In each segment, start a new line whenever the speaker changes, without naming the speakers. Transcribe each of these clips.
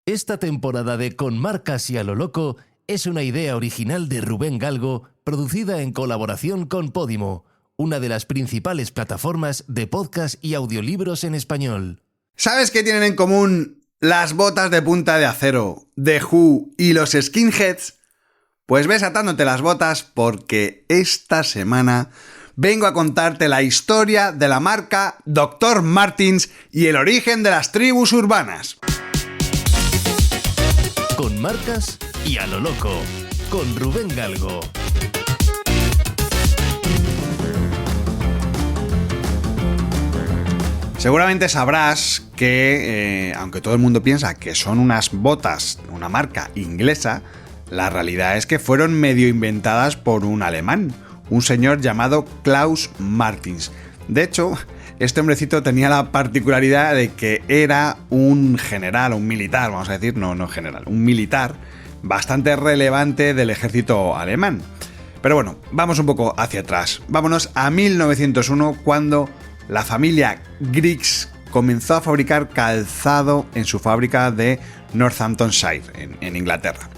Esta temporada de Con Marcas y a lo Loco es una idea original de Rubén Galgo, producida en colaboración con Podimo, una de las principales plataformas de podcast y audiolibros en español.
¿Sabes qué tienen en común las botas de punta de acero, The Who y los skinheads? Pues ves atándote las botas porque esta semana vengo a contarte la historia de la marca Dr. Martens y el origen de las tribus urbanas.
Con Marcas y a lo Loco, con Rubén Galgo.
Seguramente sabrás que, aunque todo el mundo piensa que son unas botas, una marca inglesa, la realidad es que fueron medio inventadas por un alemán, un señor llamado Klaus Martens. De hecho, este hombrecito tenía la particularidad de que era un general, un militar, vamos a decir, no general, un militar bastante relevante del ejército alemán. Pero bueno, vamos un poco hacia atrás. Vámonos a 1901, cuando la familia Griggs comenzó a fabricar calzado en su fábrica de Northamptonshire, en Inglaterra.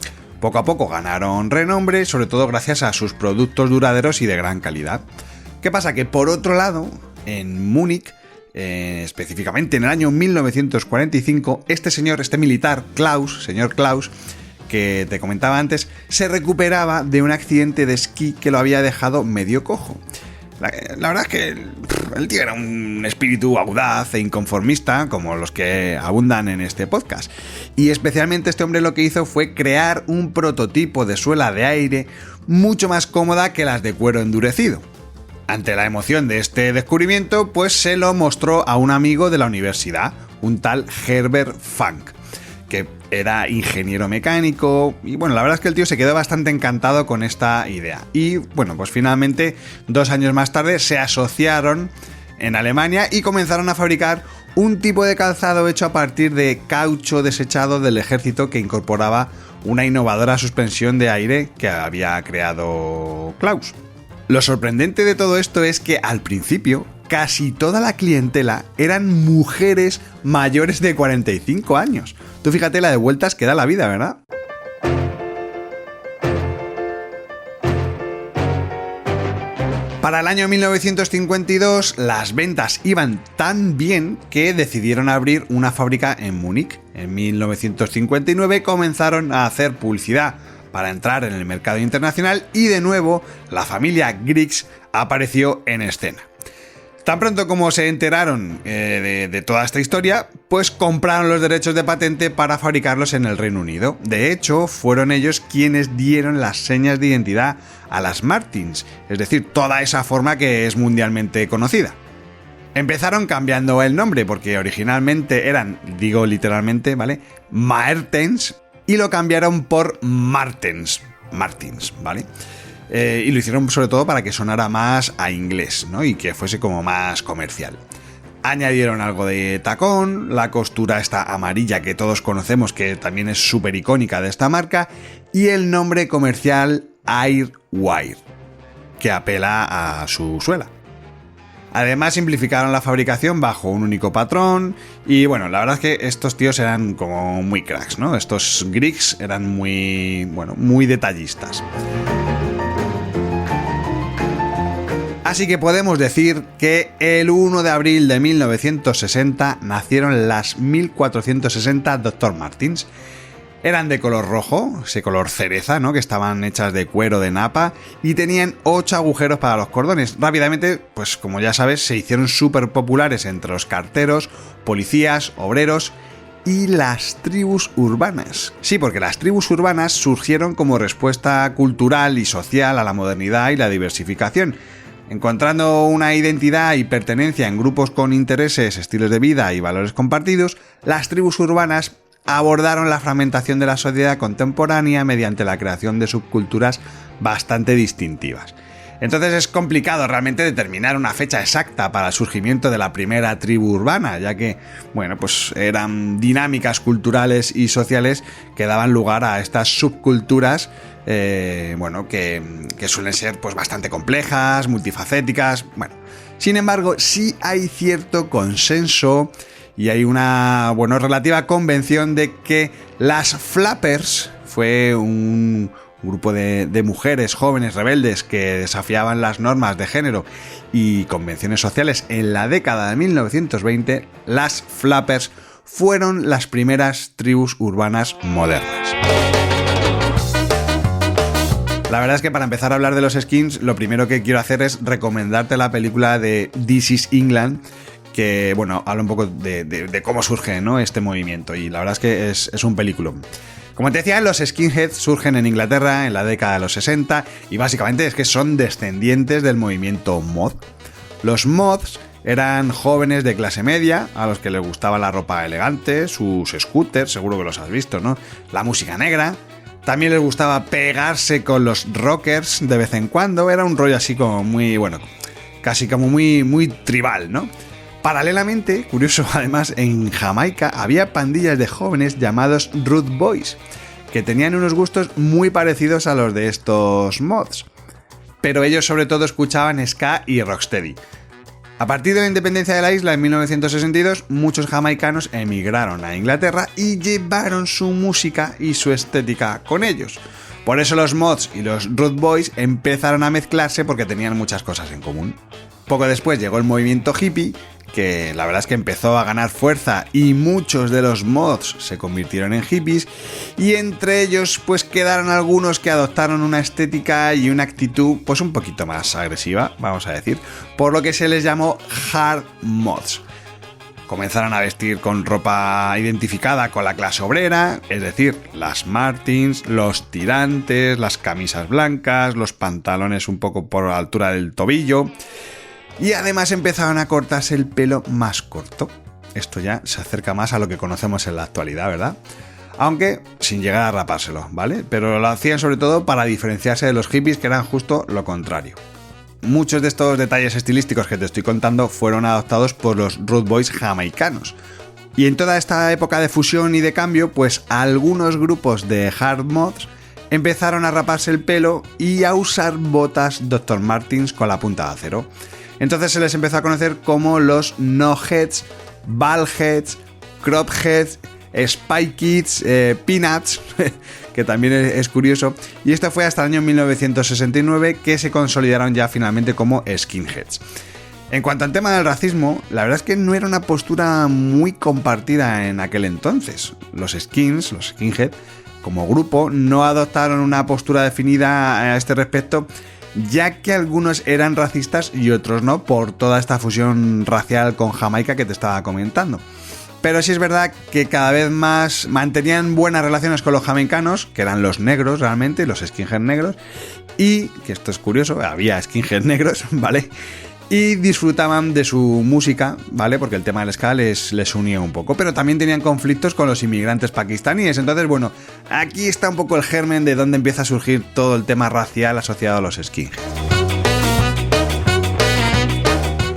Poco a poco ganaron renombre, sobre todo gracias a sus productos duraderos y de gran calidad. ¿Qué pasa? Que por otro lado, en Múnich, específicamente en el año 1945, este militar, señor Klaus, que te comentaba antes, se recuperaba de un accidente de esquí que lo había dejado medio cojo. La verdad es que el tío era un espíritu audaz e inconformista, como los que abundan en este podcast. Y especialmente este hombre lo que hizo fue crear un prototipo de suela de aire mucho más cómoda que las de cuero endurecido. Ante la emoción de este descubrimiento, pues se lo mostró a un amigo de la universidad, un tal Herbert Funk, que era ingeniero mecánico, y bueno, la verdad es que el tío se quedó bastante encantado con esta idea. Y bueno, pues finalmente, 2 años más tarde, se asociaron en Alemania y comenzaron a fabricar un tipo de calzado hecho a partir de caucho desechado del ejército que incorporaba una innovadora suspensión de aire que había creado Klaus. Lo sorprendente de todo esto es que al principio casi toda la clientela eran mujeres mayores de 45 años. Tú fíjate la de vueltas que da la vida, ¿verdad? Para el año 1952 las ventas iban tan bien que decidieron abrir una fábrica en Múnich. En 1959 comenzaron a hacer publicidad para entrar en el mercado internacional y de nuevo la familia Griggs apareció en escena. Tan pronto como se enteraron de toda esta historia, pues compraron los derechos de patente para fabricarlos en el Reino Unido. De hecho, fueron ellos quienes dieron las señas de identidad a las Martens, es decir, toda esa forma que es mundialmente conocida. Empezaron cambiando el nombre porque originalmente eran, digo literalmente, ¿vale?, Maertens, y lo cambiaron por Martens, ¿vale? Y lo hicieron sobre todo para que sonara más a inglés, ¿no? Y que fuese como más comercial. Añadieron algo de tacón, la costura esta amarilla que todos conocemos, que también es súper icónica de esta marca, y el nombre comercial Airwire, que apela a su suela. Además simplificaron la fabricación bajo un único patrón y bueno, la verdad es que estos tíos eran como muy cracks, ¿no? Estos Griggs eran muy detallistas. Así que podemos decir que el 1 de abril de 1960 nacieron las 1460 Dr. Martens. Eran de color rojo, ese color cereza, ¿no?, que estaban hechas de cuero de napa y tenían 8 agujeros para los cordones. Rápidamente, pues como ya sabes, se hicieron súper populares entre los carteros, policías, obreros y las tribus urbanas. Sí, porque las tribus urbanas surgieron como respuesta cultural y social a la modernidad y la diversificación. Encontrando una identidad y pertenencia en grupos con intereses, estilos de vida y valores compartidos, las tribus urbanas abordaron la fragmentación de la sociedad contemporánea mediante la creación de subculturas bastante distintivas. Entonces es complicado realmente determinar una fecha exacta para el surgimiento de la primera tribu urbana, ya que, bueno, pues eran dinámicas culturales y sociales que daban lugar a estas subculturas, que suelen ser pues bastante complejas, multifacéticas, bueno. Sin embargo, sí hay cierto consenso y hay una relativa convención de que las Flappers fue un grupo de mujeres jóvenes rebeldes que desafiaban las normas de género y convenciones sociales en la década de 1920. Las Flappers fueron las primeras tribus urbanas modernas. La verdad es que para empezar a hablar de los Skins, lo primero que quiero hacer es recomendarte la película de This is England, que habla un poco de cómo surge, ¿no?, este movimiento, y la verdad es que es un peliculón. Como te decía, los skinheads surgen en Inglaterra en la década de los 60 y básicamente es que son descendientes del movimiento mod. Los mods eran jóvenes de clase media a los que les gustaba la ropa elegante, sus scooters, seguro que los has visto, ¿no?, la música negra. También les gustaba pegarse con los rockers de vez en cuando. Era un rollo así como muy, casi como muy tribal, ¿no? Paralelamente, curioso además, en Jamaica había pandillas de jóvenes llamados Rude Boys, que tenían unos gustos muy parecidos a los de estos mods. Pero ellos sobre todo escuchaban ska y rocksteady. A partir de la independencia de la isla en 1962, muchos jamaicanos emigraron a Inglaterra y llevaron su música y su estética con ellos. Por eso los mods y los Rude Boys empezaron a mezclarse porque tenían muchas cosas en común. Poco después llegó el movimiento hippie, que la verdad es que empezó a ganar fuerza y muchos de los mods se convirtieron en hippies, y entre ellos pues quedaron algunos que adoptaron una estética y una actitud pues un poquito más agresiva, vamos a decir, por lo que se les llamó hard mods. Comenzaron a vestir con ropa identificada con la clase obrera, es decir, las Martins, los tirantes, las camisas blancas, los pantalones un poco por la altura del tobillo. Y además empezaron a cortarse el pelo más corto. Esto ya se acerca más a lo que conocemos en la actualidad, ¿verdad? Aunque sin llegar a rapárselo, ¿vale? Pero lo hacían sobre todo para diferenciarse de los hippies, que eran justo lo contrario. Muchos de estos detalles estilísticos que te estoy contando fueron adoptados por los Rude Boys jamaicanos. Y en toda esta época de fusión y de cambio, pues algunos grupos de hard mods empezaron a raparse el pelo y a usar botas Dr. Martens con la punta de acero. Entonces se les empezó a conocer como los no-heads, bald-heads, crop-heads, spy-kids, peanuts, que también es curioso. Y esto fue hasta el año 1969 que se consolidaron ya finalmente como skinheads. En cuanto al tema del racismo, la verdad es que no era una postura muy compartida en aquel entonces. Los skinheads, como grupo, no adoptaron una postura definida a este respecto, ya que algunos eran racistas y otros no, por toda esta fusión racial con Jamaica que te estaba comentando. Pero sí es verdad que cada vez más mantenían buenas relaciones con los jamaicanos, que eran los negros realmente, los skinheads negros, y, que esto es curioso, había skinheads negros, ¿vale?, y disfrutaban de su música, ¿vale?, porque el tema del ska les unía un poco, pero también tenían conflictos con los inmigrantes pakistaníes. Entonces, aquí está un poco el germen de dónde empieza a surgir todo el tema racial asociado a los skinheads.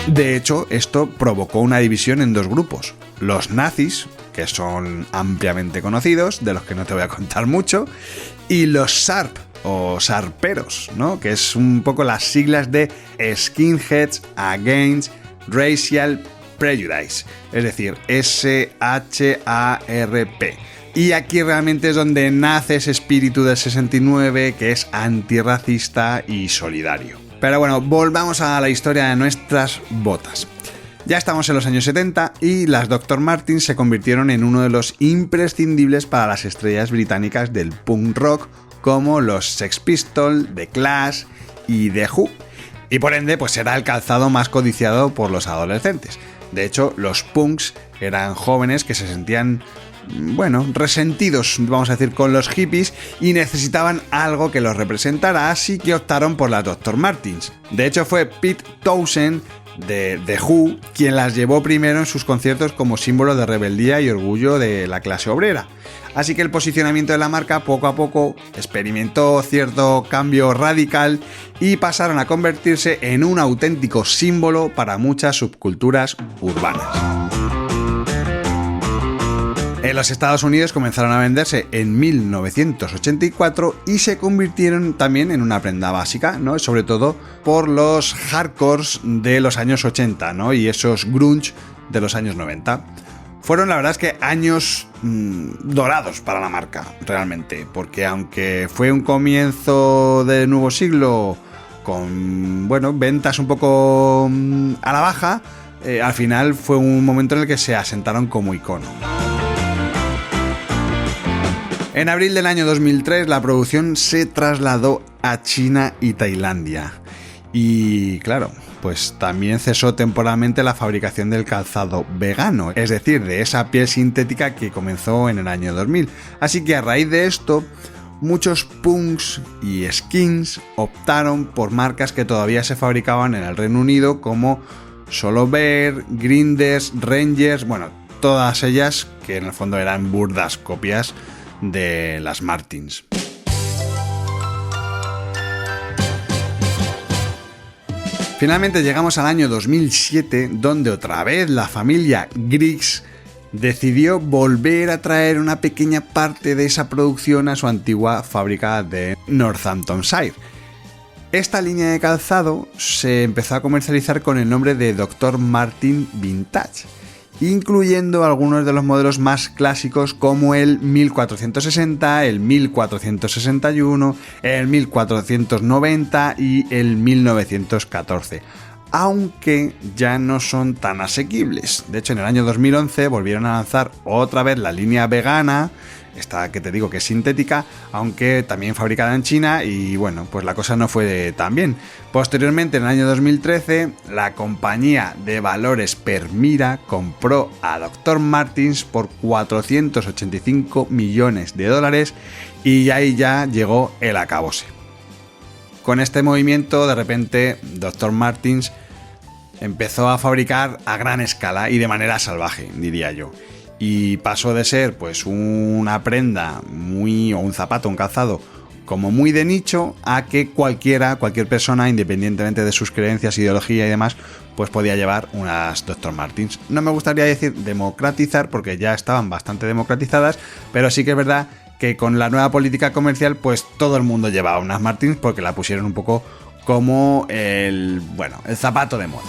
De hecho, esto provocó una división en dos grupos: los nazis, que son ampliamente conocidos, de los que no te voy a contar mucho, y los SARP, o sarperos, ¿no?, que es un poco las siglas de Skinheads Against Racial Prejudice, es decir, SHARP. Y aquí realmente es donde nace ese espíritu del 69, que es antirracista y solidario. Pero volvamos a la historia de nuestras botas. Ya estamos en los años 70 y las Dr. Martens se convirtieron en uno de los imprescindibles para las estrellas británicas del punk rock, como los Sex Pistols, The Clash y The Who. Y por ende, pues era el calzado más codiciado por los adolescentes. De hecho, los punks eran jóvenes que se sentían, resentidos, vamos a decir, con los hippies y necesitaban algo que los representara, así que optaron por las Dr. Martens. De hecho, fue Pete Townshend de The Who quien las llevó primero en sus conciertos como símbolo de rebeldía y orgullo de la clase obrera. Así que el posicionamiento de la marca poco a poco experimentó cierto cambio radical y pasaron a convertirse en un auténtico símbolo para muchas subculturas urbanas. En los Estados Unidos comenzaron a venderse en 1984 y se convirtieron también en una prenda básica, ¿no?, sobre todo por los hardcores de los años 80, ¿no?, y esos grunge de los años 90. Fueron, la verdad es que años dorados para la marca, realmente, porque aunque fue un comienzo del nuevo siglo con, bueno, ventas un poco a la baja, al final fue un momento en el que se asentaron como icono. En abril del año 2003 la producción se trasladó a China y Tailandia. Y claro, pues también cesó temporalmente la fabricación del calzado vegano, es decir, de esa piel sintética que comenzó en el año 2000. Así que a raíz de esto, muchos punks y skins optaron por marcas que todavía se fabricaban en el Reino Unido, como Solo Bear, Grinders, Rangers, bueno, todas ellas que en el fondo eran burdas copias de las Martins. Finalmente llegamos al año 2007, donde otra vez la familia Griggs decidió volver a traer una pequeña parte de esa producción a su antigua fábrica de Northamptonshire. Esta línea de calzado se empezó a comercializar con el nombre de Dr. Martin Vintage, incluyendo algunos de los modelos más clásicos como el 1460, el 1461, el 1490 y el 1914, aunque ya no son tan asequibles. De hecho, en el año 2011 volvieron a lanzar otra vez la línea vegana, esta que te digo que es sintética, aunque también fabricada en China, y bueno, pues la cosa no fue tan bien. Posteriormente, en el año 2013, la compañía de valores Permira compró a Dr. Martens por 485 millones de dólares y ahí ya llegó el acabose. Con este movimiento, de repente, Dr. Martens empezó a fabricar a gran escala y de manera salvaje, diría yo. Y pasó de ser pues una prenda o un zapato, un calzado como muy de nicho, a que cualquier persona, independientemente de sus creencias, ideología y demás, pues podía llevar unas Dr. Martens. No me gustaría decir democratizar, porque ya estaban bastante democratizadas, pero sí que es verdad que con la nueva política comercial pues todo el mundo llevaba unas Martens, porque la pusieron un poco como el zapato de moda.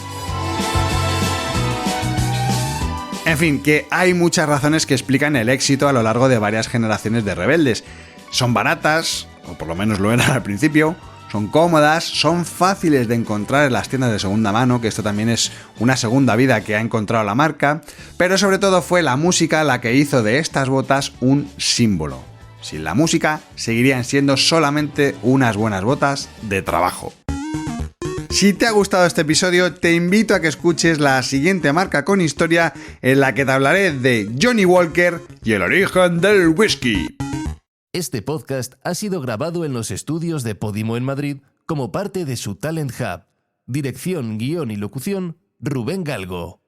En fin, que hay muchas razones que explican el éxito a lo largo de varias generaciones de rebeldes. Son baratas, o por lo menos lo eran al principio, son cómodas, son fáciles de encontrar en las tiendas de segunda mano, que esto también es una segunda vida que ha encontrado la marca, pero sobre todo fue la música la que hizo de estas botas un símbolo. Sin la música, seguirían siendo solamente unas buenas botas de trabajo. Si te ha gustado este episodio, te invito a que escuches la siguiente marca con historia, en la que te hablaré de Johnnie Walker y el origen del whisky.
Este podcast ha sido grabado en los estudios de Podimo en Madrid como parte de su Talent Hub. Dirección, guión y locución, Rubén Galgo.